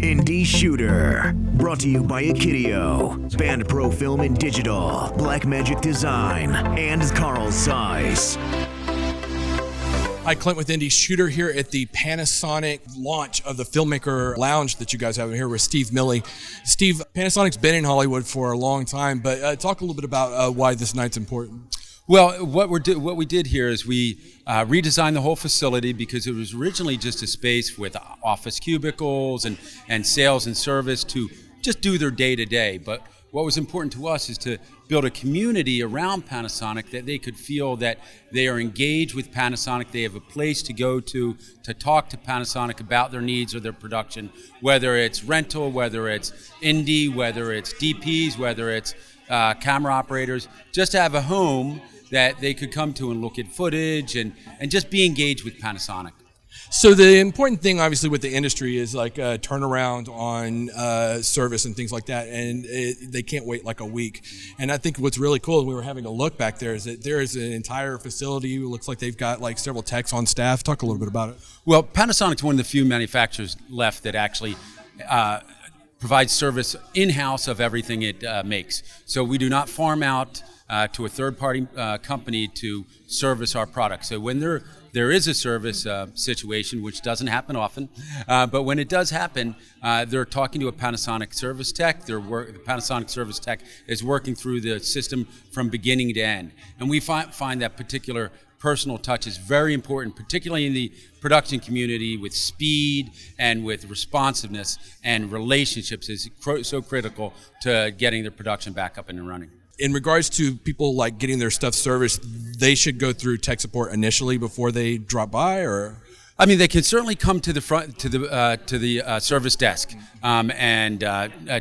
Indie Shooter, brought to you by Akidio, Band Pro Film and Digital, Blackmagic Design, and Carl Zeiss. Hi, Clint with Indie Shooter here at the Panasonic launch of the Filmmaker Lounge that you guys have here with Steve Milley. Steve, Panasonic's been in Hollywood for a long time, but talk a little bit about why this night's important. Well, what we did here is we redesigned the whole facility because it was originally just a space with office cubicles and sales and service to just do their day-to-day. But what was important to us is to build a community around Panasonic that they could feel that they are engaged with Panasonic. They have a place to go to talk to Panasonic about their needs or their production, whether it's rental, whether it's indie, whether it's DPs, whether it's camera operators, just to have a home that they could come to and look at footage and just be engaged with Panasonic. So the important thing, obviously, with the industry is like turnaround on service and things like that, and they can't wait like a week. And I think what's really cool, we were having a look back there, is that there is an entire facility. It looks like they've got like several techs on staff. Talk a little bit about it. Well, Panasonic's one of the few manufacturers left that actually provides service in-house of everything it makes. So we do not farm out to a third-party company to service our products. So when there is a service situation, which doesn't happen often, but when it does happen, they're talking to a Panasonic service tech. The Panasonic service tech is working through the system from beginning to end. And we find that particular personal touch is very important, particularly in the production community, with speed and with responsiveness, and relationships is so critical to getting the production back up and running. In regards to people like getting their stuff serviced, they should go through tech support initially before they drop by, or? I mean, they can certainly come to the front to the service desk and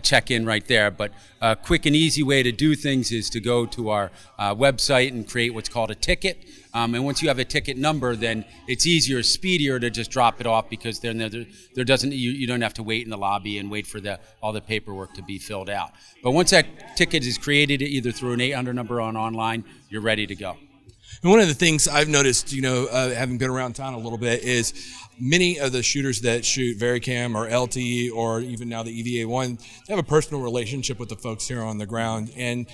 check in right there. But a quick and easy way to do things is to go to our website and create what's called a ticket. And once you have a ticket number, then it's easier, speedier to just drop it off, because then you don't have to wait in the lobby and wait for all the paperwork to be filled out. But once that ticket is created, either through an 800 number or online, you're ready to go. And one of the things I've noticed, having been around town a little bit, is many of the shooters that shoot Varicam or LTE or even now the EVA1, they have a personal relationship with the folks here on the ground, and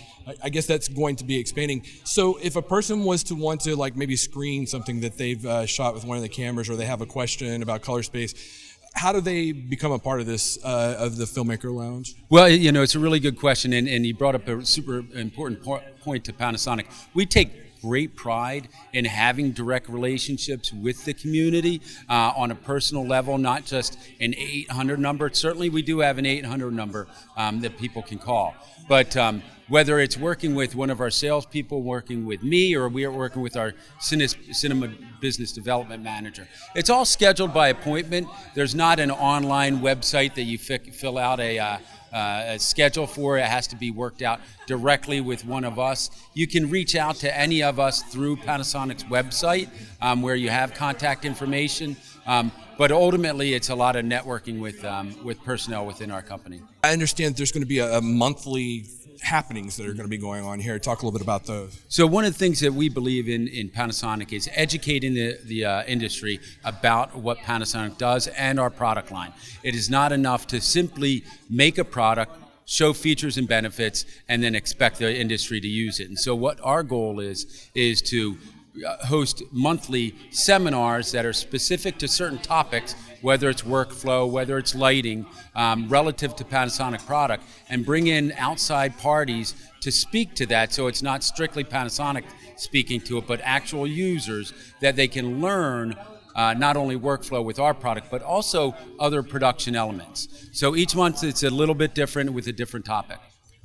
I guess that's going to be expanding. So if a person was to want to like maybe screen something that they've shot with one of the cameras, or they have a question about color space, how do they become a part of this, of the Filmmaker Lounge? Well, it's a really good question, and you brought up a super important point to Panasonic. We take great pride in having direct relationships with the community on a personal level, not just an 800 number. Certainly we do have an 800 number that people can call. But whether it's working with one of our salespeople, working with me, or we are working with our cinema business development manager, it's all scheduled by appointment. There's not an online website that you fill out a schedule for. It has to be worked out directly with one of us. You can reach out to any of us through Panasonic's website, where you have contact information. But ultimately, it's a lot of networking with personnel within our company. I understand there's going to be a monthly happenings that are going to be going on here. Talk a little bit about those. So one of the things that we believe in Panasonic is educating the industry about what Panasonic does and our product line. It is not enough to simply make a product, show features and benefits, and then expect the industry to use it. And so what our goal is to host monthly seminars that are specific to certain topics, whether it's workflow, whether it's lighting, relative to Panasonic product, and bring in outside parties to speak to that, so it's not strictly Panasonic speaking to it, but actual users, that they can learn not only workflow with our product, but also other production elements. So each month it's a little bit different with a different topic.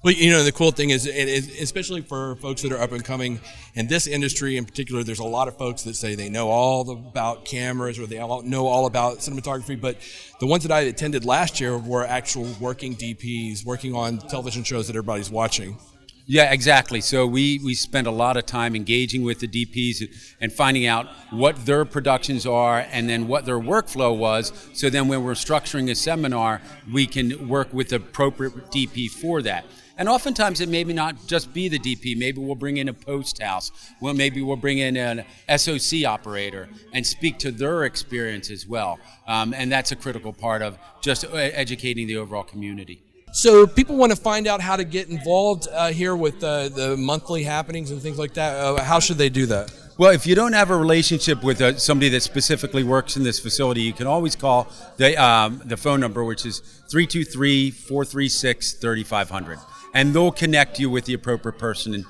Well, the cool thing is, especially for folks that are up and coming in this industry in particular, there's a lot of folks that say they know all about cameras, or they know all about cinematography, but the ones that I attended last year were actual working DPs, working on television shows that everybody's watching. Yeah, exactly. So we spend a lot of time engaging with the DPs and finding out what their productions are and then what their workflow was. So then when we're structuring a seminar, we can work with the appropriate DP for that. And oftentimes it may not just be the DP. Maybe we'll bring in a post house. Well, maybe we'll bring in an SOC operator and speak to their experience as well. And that's a critical part of just educating the overall community. So people want to find out how to get involved here with the monthly happenings and things like that. How should they do that? Well, if you don't have a relationship with somebody that specifically works in this facility, you can always call the phone number, which is 323-436-3500. And they'll connect you with the appropriate person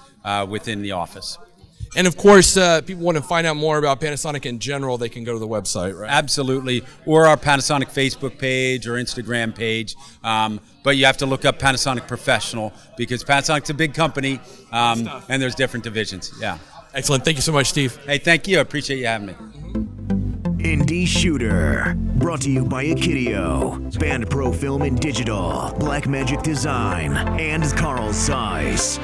within the office. And of course, people want to find out more about Panasonic in general, they can go to the website, right? Absolutely. Or our Panasonic Facebook page or Instagram page. But you have to look up Panasonic Professional because Panasonic's a big company and there's different divisions. Yeah. Excellent. Thank you so much, Steve. Hey, thank you. I appreciate you having me. Indie Shooter, brought to you by Akidio, Band Pro Film and Digital, Blackmagic Design, and Carl Zeiss.